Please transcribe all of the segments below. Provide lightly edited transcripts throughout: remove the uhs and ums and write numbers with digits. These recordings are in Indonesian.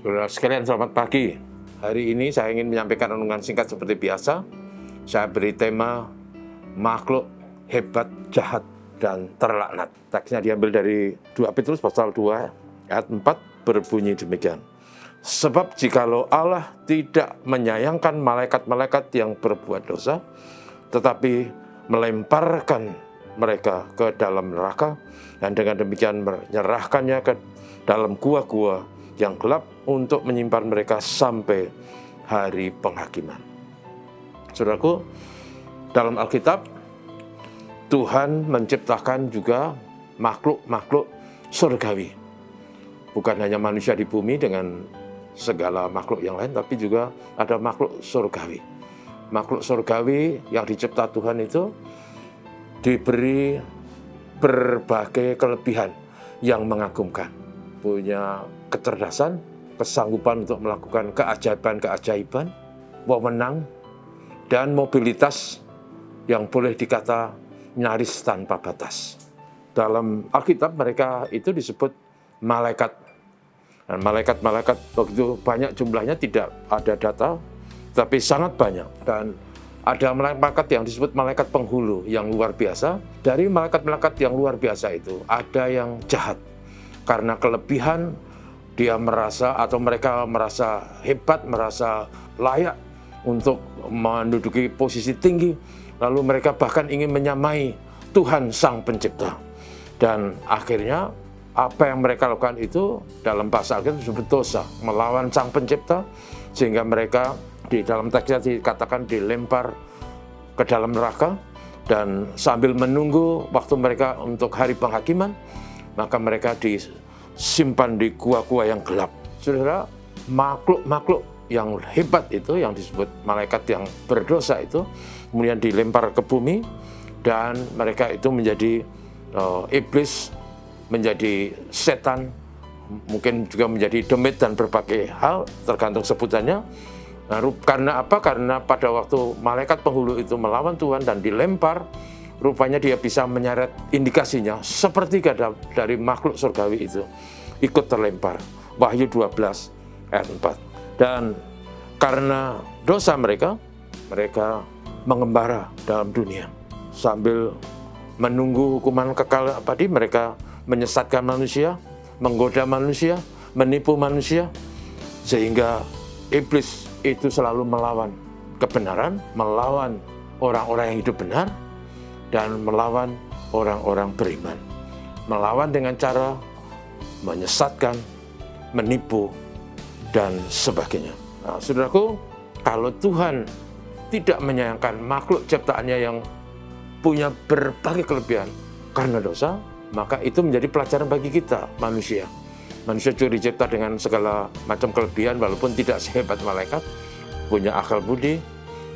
Saudara sekalian, selamat pagi. Hari ini saya ingin menyampaikan renungan singkat seperti biasa. Saya beri tema makhluk hebat, jahat, dan terlaknat. Teksnya diambil dari 2 Petrus pasal 2 ayat 4 berbunyi demikian. Sebab jikalau Allah tidak menyayangkan malaikat-malaikat yang berbuat dosa, tetapi melemparkan mereka ke dalam neraka, dan dengan demikian menyerahkannya ke dalam gua-gua yang gelap untuk menyimpan mereka sampai hari penghakiman. Saudaraku, dalam Alkitab, Tuhan menciptakan juga makhluk-makhluk surgawi. Bukan hanya manusia di bumi dengan segala makhluk yang lain, tapi juga ada makhluk surgawi. Makhluk surgawi yang dicipta Tuhan itu diberi berbagai kelebihan yang mengagumkan. Punya kecerdasan, kesanggupan untuk melakukan keajaiban-keajaiban, wewenang, dan mobilitas yang boleh dikata nyaris tanpa batas. Dalam Alkitab mereka itu disebut malaikat. Dan malaikat-malaikat begitu banyak jumlahnya, tidak ada data, tapi sangat banyak. Dan ada malaikat yang disebut malaikat penghulu yang luar biasa. Dari malaikat-malaikat yang luar biasa itu ada yang jahat. Karena kelebihan dia merasa atau mereka merasa hebat, merasa layak untuk menduduki posisi tinggi. Lalu mereka bahkan ingin menyamai Tuhan Sang Pencipta. Dan akhirnya apa yang mereka lakukan itu dalam bahasa Alkitab disebut dosa, melawan Sang Pencipta, sehingga mereka di dalam teksnya dikatakan dilempar ke dalam neraka. Dan sambil menunggu waktu mereka untuk hari penghakiman, maka mereka disimpan di gua-gua yang gelap. Saudara, makhluk-makhluk yang hebat itu, yang disebut malaikat yang berdosa itu, kemudian dilempar ke bumi, dan mereka itu menjadi iblis, menjadi setan, mungkin juga menjadi demit dan berbagai hal, tergantung sebutannya. Nah, karena apa? Karena pada waktu malaikat penghulu itu melawan Tuhan dan dilempar, rupanya dia bisa menyeret indikasinya sepertiga dari makhluk surgawi itu ikut terlempar. Wahyu 12 ayat 4. Dan karena dosa mereka mengembara dalam dunia. Sambil menunggu hukuman kekal abadi, mereka menyesatkan manusia, menggoda manusia, menipu manusia, sehingga iblis itu selalu melawan kebenaran, melawan orang-orang yang hidup benar, dan melawan orang-orang beriman. Melawan dengan cara menyesatkan, menipu, dan sebagainya. Nah, saudaraku, kalau Tuhan tidak menyayangkan makhluk ciptaannya yang punya berbagai kelebihan karena dosa, maka itu menjadi pelajaran bagi kita, manusia. Manusia juga dicipta dengan segala macam kelebihan, walaupun tidak sehebat malaikat, punya akal budi,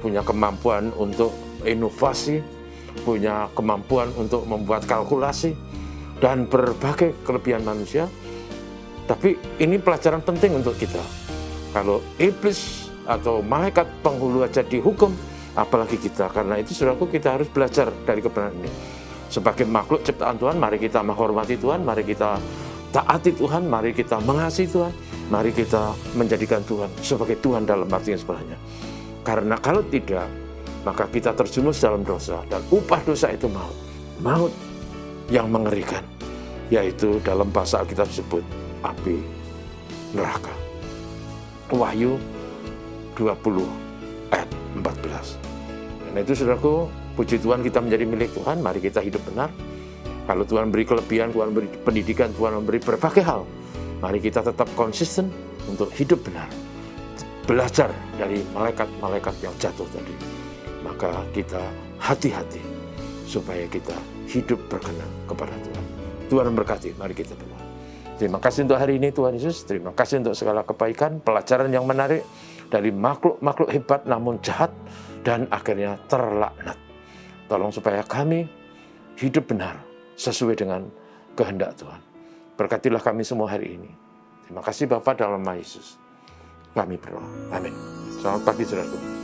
punya kemampuan untuk inovasi, punya kemampuan untuk membuat kalkulasi, dan berbagai kelebihan manusia. Tapi ini pelajaran penting untuk kita. Kalau iblis atau malaikat penghulu aja dihukum, apalagi kita. Karena itu, saudaraku, kita harus belajar dari kebenaran ini. Sebagai makhluk ciptaan Tuhan, mari kita menghormati Tuhan, mari kita taati Tuhan, mari kita mengasihi Tuhan, mari kita menjadikan Tuhan sebagai Tuhan dalam arti yang sebenarnya. Karena kalau tidak, maka kita terjerumus dalam dosa, dan upah dosa itu maut. Maut yang mengerikan, yaitu dalam bahasa Alkitab disebut api neraka. Wahyu 20 ayat 14. Karena itu, saudaraku, puji Tuhan kita menjadi milik Tuhan, mari kita hidup benar. Kalau Tuhan beri kelebihan, Tuhan beri pendidikan, Tuhan memberi berbagai hal, mari kita tetap konsisten untuk hidup benar. Belajar dari malaikat-malaikat yang jatuh tadi. Maka kita hati-hati supaya kita hidup berkenan kepada Tuhan. Tuhan memberkati, mari kita berdoa. Terima kasih untuk hari ini Tuhan Yesus, terima kasih untuk segala kebaikan, pelajaran yang menarik dari makhluk-makhluk hebat namun jahat dan akhirnya terlaknat. Tolong supaya kami hidup benar sesuai dengan kehendak Tuhan. Berkatilah kami semua hari ini. Terima kasih Bapa, dalam nama Yesus kami berdoa. Amin. Selamat pagi saudaraku.